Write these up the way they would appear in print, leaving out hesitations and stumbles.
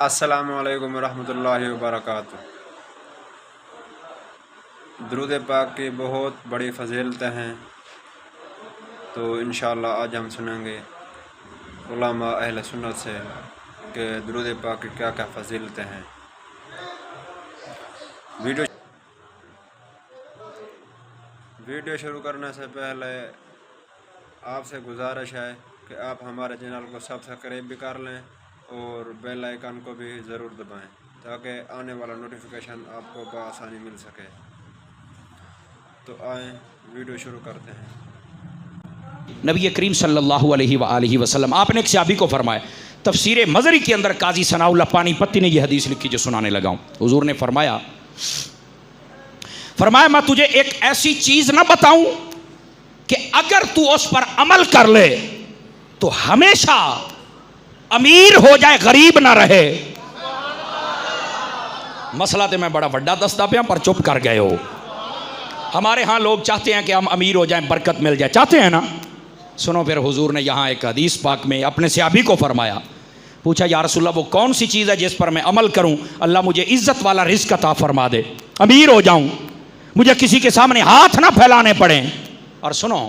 السلام علیکم ورحمۃ اللہ وبرکاتہ۔ درود پاک کی بہت بڑی فضیلتیں ہیں، تو انشاءاللہ آج ہم سنیں گے علماء اہل سنت سے کہ درود پاک کی کیا کیا فضیلتیں ہیں۔ ویڈیو شروع کرنے سے پہلے آپ سے گزارش ہے کہ آپ ہمارے چینل کو سبسکرائب بھی کر لیں اور بیل آئیکن کو بھی ضرور دبائیں تاکہ آنے والا نوٹیفیکیشن آپ کو بآسانی مل سکے۔ تو آئیں ویڈیو شروع کرتے ہیں۔ نبی کریم صلی اللہ علیہ وآلہ وسلم آپ نے ایک صحابی کو فرمایا، تفسیر مزری کے اندر قاضی ثناء اللہ پانی پتی نے یہ حدیث لکھی جو سنانے لگا ہوں۔ حضور نے فرمایا میں تجھے ایک ایسی چیز نہ بتاؤں کہ اگر تو اس پر عمل کر لے تو ہمیشہ امیر ہو جائے غریب نہ رہے۔ مسئلہ تے میں بڑا وڈا دستا پیا پر چپ کر گئے ہو۔ ہمارے ہاں لوگ چاہتے ہیں کہ ہم امیر ہو جائیں، برکت مل جائے، چاہتے ہیں نا؟ سنو پھر حضور نے یہاں ایک حدیث پاک میں اپنے صحابی کو فرمایا، پوچھا یا رسول اللہ وہ کون سی چیز ہے جس پر میں عمل کروں اللہ مجھے عزت والا رزق عطا فرما دے، امیر ہو جاؤں، مجھے کسی کے سامنے ہاتھ نہ پھیلانے پڑیں۔ اور سنو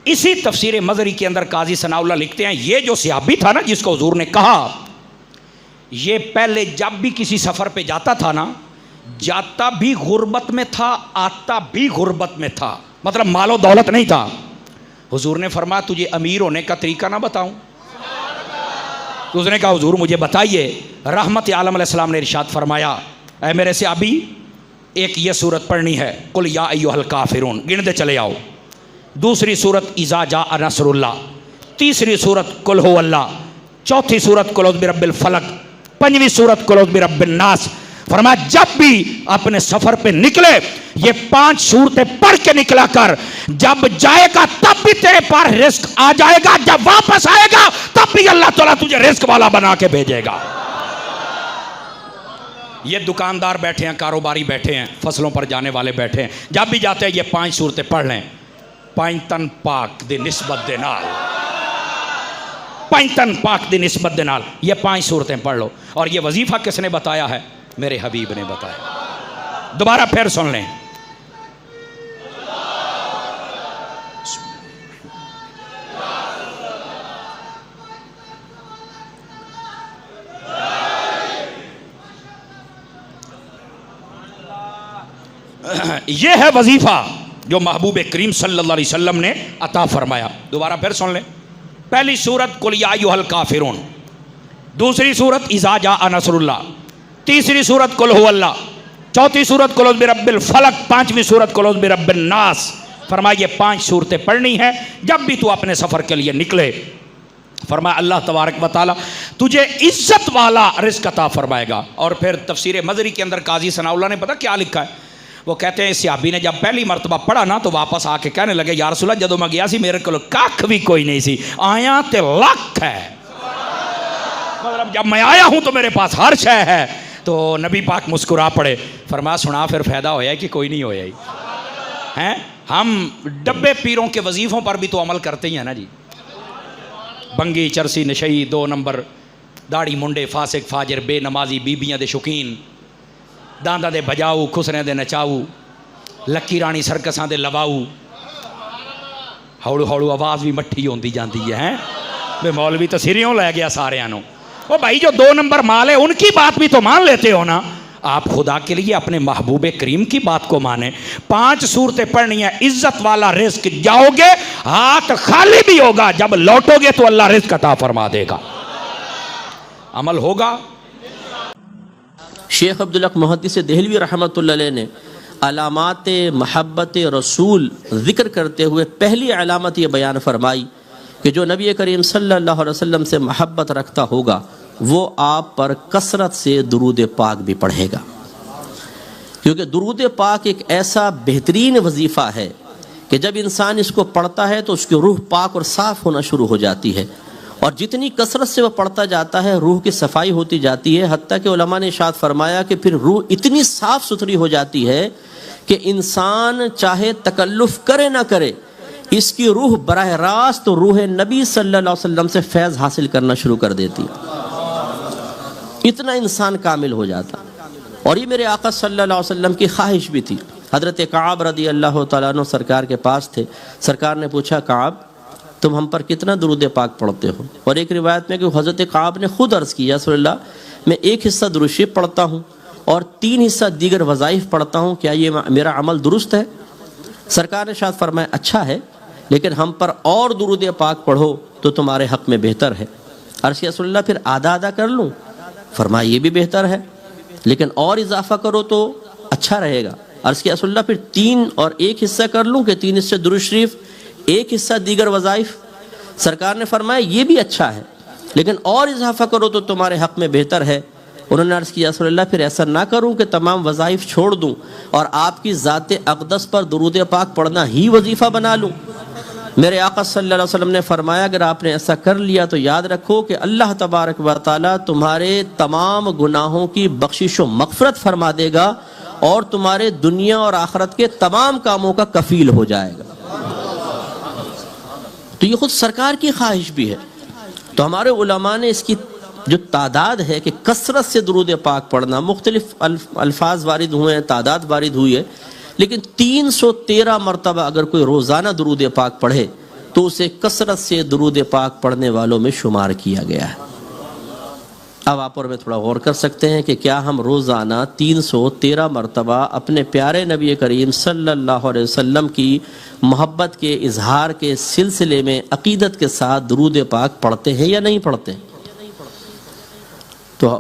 اسی تفسیر مزری کے اندر قاضی ثناء اللہ لکھتے ہیں یہ جو صحابی تھا نا جس کو حضور نے کہا، یہ پہلے جب بھی کسی سفر پہ جاتا تھا نا، جاتا بھی غربت میں تھا آتا بھی غربت میں تھا، مطلب مال و دولت نہیں تھا۔ حضور نے فرمایا تجھے امیر ہونے کا طریقہ نہ بتاؤں؟ تو اس نے کہا حضور مجھے بتائیے۔ رحمت عالم علیہ السلام نے ارشاد فرمایا اے میرے صحابی ایک یہ سورت پڑھنی ہے قل یا ایھا الکافرون، گنتے چلے آؤ۔ دوسری سورت اذا جاء نصر اللہ، تیسری سورت قل ھو اللہ، چوتھی سورت قل اعوذ برب الفلق، پنجویں سورت قل اعوذ برب الناس۔ فرمایا جب بھی اپنے سفر پہ نکلے یہ 5 سورتیں پڑھ کے نکلا کر، جب جائے گا تب بھی تیرے پاس رزق آ جائے گا، جب واپس آئے گا تب بھی اللہ تعالیٰ تجھے رزق والا بنا کے بھیجے گا۔ یہ دکاندار بیٹھے ہیں، کاروباری بیٹھے ہیں، فصلوں پر جانے والے بیٹھے ہیں، جب بھی جاتے ہیں یہ 5 سورتیں پڑھ لیں۔ پائنتن پاک دی نسبت دے نال، پائنتن پاک دی نسبت دے نال یہ 5 سورتیں پڑھ لو۔ اور یہ وظیفہ کس نے بتایا ہے؟ میرے حبیب نے بتایا۔ دوبارہ پھر سن لیں۔ یہ ہے وظیفہ جو محبوب کریم صلی اللہ علیہ وسلم نے عطا فرمایا۔ دوبارہ پھر سن لیں۔ پہلی سورت قل یا ایھا الکافرون، دوسری سورت اذا جاء نصر اللہ، تیسری سورت قل ھو اللہ، چوتھی سورت قل اعوذ برب الفلق، پانچویں سورت قل اعوذ برب الناس۔ فرمایا یہ 5 سورتیں پڑھنی ہیں جب بھی تو اپنے سفر کے لیے نکلے۔ فرمایا اللہ تبارک و تعالیٰ تجھے عزت والا رزق عطا فرمائے گا۔ اور پھر تفسیر مزری کے اندر قاضی ثناء اللہ نے پتہ کیا لکھا ہے؟ وہ کہتے ہیں اس صحابی نے جب پہلی مرتبہ پڑھا نا تو واپس آ کے کہنے لگے یا رسول اللہ جدوں میں گیا سی میرے کو کھ بھی کوئی نہیں سی، آیا تے لکھ ہے، مطلب جب میں آیا ہوں تو میرے پاس ہر شے ہے۔ تو نبی پاک مسکرا پڑے، فرمایا سنا پھر فائدہ ہویا ہے کہ کوئی نہیں ہویا ہی ہیں؟ ہم ڈبے پیروں کے وظیفوں پر بھی تو عمل کرتے ہی ہیں نا جی، بنگی چرسی نشئی 2 نمبر، داڑھی منڈے فاسق فاجر بے نمازی بیبیاں دے شوقین، دانداں دے بجاؤ خسرے دے نچاؤ، لکی رانی سرکساں دے لواؤ، ہولو ہولو آواز بھی مٹھی ہوندی جاندی ہے بے مولوی تو سریوں لے گیا سارے آنوں۔ وہ بھائی جو 2 نمبر مال ہے ان کی بات بھی تو مان لیتے ہو نا۔ آپ خدا کے لیے اپنے محبوب کریم کی بات کو مانیں۔ 5 سورتیں پڑھنی ہیں، عزت والا رزق، جاؤ گے ہاتھ خالی بھی ہوگا، جب لوٹو گے تو اللہ رزق عطا فرما دے گا۔ عمل ہوگا۔ شیخ عبدالحق محدث دہلوی رحمۃ اللہ علیہ نے علامات محبت رسول ذکر کرتے ہوئے پہلی علامت یہ بیان فرمائی کہ جو نبی کریم صلی اللہ علیہ وسلم سے محبت رکھتا ہوگا وہ آپ پر کثرت سے درود پاک بھی پڑھے گا، کیونکہ درود پاک ایک ایسا بہترین وظیفہ ہے کہ جب انسان اس کو پڑھتا ہے تو اس کی روح پاک اور صاف ہونا شروع ہو جاتی ہے، اور جتنی کثرت سے وہ پڑھتا جاتا ہے روح کی صفائی ہوتی جاتی ہے، حتیٰ کہ علماء نے ارشاد فرمایا کہ پھر روح اتنی صاف ستھری ہو جاتی ہے کہ انسان چاہے تکلف کرے نہ کرے اس کی روح براہ راست روح نبی صلی اللہ علیہ وسلم سے فیض حاصل کرنا شروع کر دیتی ہے۔ اتنا انسان کامل ہو جاتا. اور یہ میرے آقا صلی اللہ علیہ وسلم کی خواہش بھی تھی. حضرت کعب رضی اللہ تعالیٰ عنہ سرکار کے پاس تھے. سرکار نے پوچھا کعب تم ہم پر کتنا درود پاک پڑھتے ہو؟ اور ایک روایت میں کہ حضرت کعب نے خود عرض کیا رسول اللہ میں ایک حصہ درود شریف پڑھتا ہوں اور 3 حصہ دیگر وظائف پڑھتا ہوں، کیا یہ میرا عمل درست ہے؟ سرکار نے ارشاد فرمایا اچھا ہے، لیکن ہم پر اور درود پاک پڑھو تو تمہارے حق میں بہتر ہے. عرض کیا رسول اللہ پھر آدھا آدھا کر لوں؟ فرمایا یہ بھی بہتر ہے، لیکن اور اضافہ کرو تو اچھا رہے گا. عرض کیا رسول اللہ پھر 3 اور 1 حصہ کر لوں کہ 3 حصے درود شریف 1 حصہ دیگر وظائف؟ سرکار نے فرمایا یہ بھی اچھا ہے، لیکن اور اضافہ کرو تو تمہارے حق میں بہتر ہے. انہوں نے عرض کیا رسول اللہ پھر ایسا نہ کروں کہ تمام وظائف چھوڑ دوں اور آپ کی ذات اقدس پر درود پاک پڑھنا ہی وظیفہ بنا لوں؟ میرے آقا صلی اللہ علیہ وسلم نے فرمایا اگر آپ نے ایسا کر لیا تو یاد رکھو کہ اللہ تبارک و تعالیٰ تمہارے تمام گناہوں کی بخشش و مغفرت فرما دے گا اور تمہارے دنیا اور آخرت کے تمام کاموں کا کفیل ہو جائے گا. تو یہ خود سرکار کی خواہش بھی ہے. تو ہمارے علماء نے اس کی جو تعداد ہے کہ کثرت سے درود پاک پڑھنا، مختلف الفاظ وارد ہوئے ہیں، تعداد وارد ہوئی ہے، لیکن 313 مرتبہ اگر کوئی روزانہ درود پاک پڑھے تو اسے کثرت سے درود پاک پڑھنے والوں میں شمار کیا گیا ہے. اب آپ اور میں تھوڑا غور کر سکتے ہیں کہ کیا ہم روزانہ 313 مرتبہ اپنے پیارے نبی کریم صلی اللہ علیہ وسلم کی محبت کے اظہار کے سلسلے میں عقیدت کے ساتھ درود پاک پڑھتے ہیں یا نہیں پڑھتے؟ تو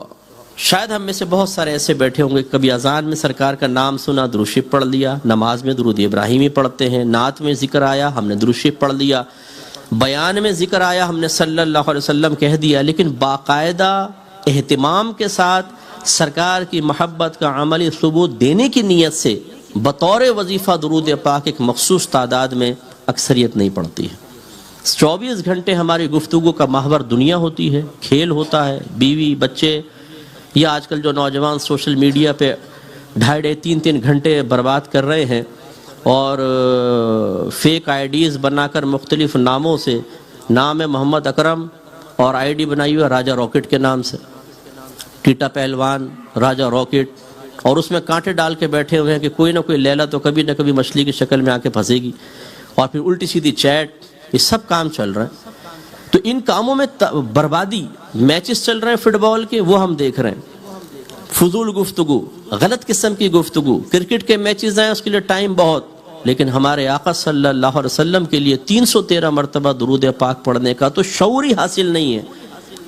شاید ہم میں سے بہت سارے ایسے بیٹھے ہوں گے کبھی اذان میں سرکار کا نام سنا درود شریف پڑھ لیا، نماز میں درود ابراہیمی پڑھتے ہیں، نعت میں ذکر آیا ہم نے درود شریف پڑھ لیا، بیان میں ذکر آیا ہم نے صلی اللہ علیہ وسلم کہہ دیا، لیکن باقاعدہ اہتمام کے ساتھ سرکار کی محبت کا عملی ثبوت دینے کی نیت سے بطور وظیفہ درود پاک ایک مخصوص تعداد میں اکثریت نہیں پڑھتی ہے. 24 گھنٹے ہماری گفتگو کا محور دنیا ہوتی ہے، کھیل ہوتا ہے، بیوی بچے، یا آج کل جو نوجوان سوشل میڈیا پہ 2.5-3 گھنٹے برباد کر رہے ہیں اور فیک آئی ڈیز بنا کر مختلف ناموں سے، نام ہے محمد اکرم اور آئی ڈی بنائی ہوئی ہے راجہ راکٹ کے نام سے، ٹیٹا پہلوان راجہ راکٹ، اور اس میں کانٹے ڈال کے بیٹھے ہوئے ہیں کہ کوئی نہ کوئی لیلا تو کبھی نہ کبھی مچھلی کی شکل میں آ کے پھنسے گی، اور پھر الٹی سیدھی چیٹ، یہ سب کام چل رہا ہے. تو ان کاموں میں بربادی، میچز چل رہے ہیں فٹ بال کے وہ ہم دیکھ رہے ہیں، فضول گفتگو، غلط قسم کی گفتگو، کرکٹ کے میچز ہیں اس کے لیے ٹائم بہت، لیکن ہمارے آقا صلی اللہ علیہ وسلم کے لیے 313 مرتبہ درود پاک پڑھنے کا تو شعور ہی حاصل نہیں ہے.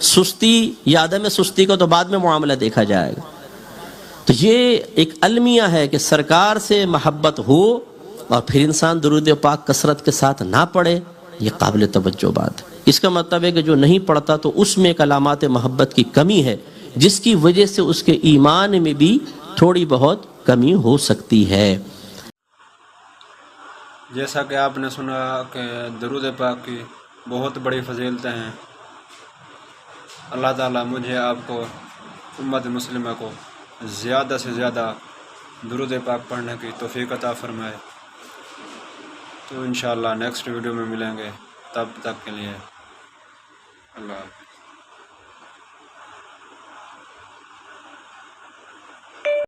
سستی یا عدم سستی کا تو بعد میں معاملہ دیکھا جائے گا. تو یہ ایک المیہ ہے کہ سرکار سے محبت ہو اور پھر انسان درود پاک کثرت کے ساتھ نہ پڑھے، یہ قابل توجہ بات ہے. اس کا مطلب ہے کہ جو نہیں پڑھتا تو اس میں علامات محبت کی کمی ہے، جس کی وجہ سے اس کے ایمان میں بھی تھوڑی بہت کمی ہو سکتی ہے. جیسا کہ آپ نے سنا کہ درود پاک کی بہت بڑی فضیلتیں ہیں. اللہ تعالیٰ مجھے آپ کو امت مسلمہ کو زیادہ سے زیادہ درود پاک پڑھنے کی توفیق عطا فرمائے. تو انشاءاللہ نیکسٹ ویڈیو میں ملیں گے، تب تک کے لیے اللہ حافظ.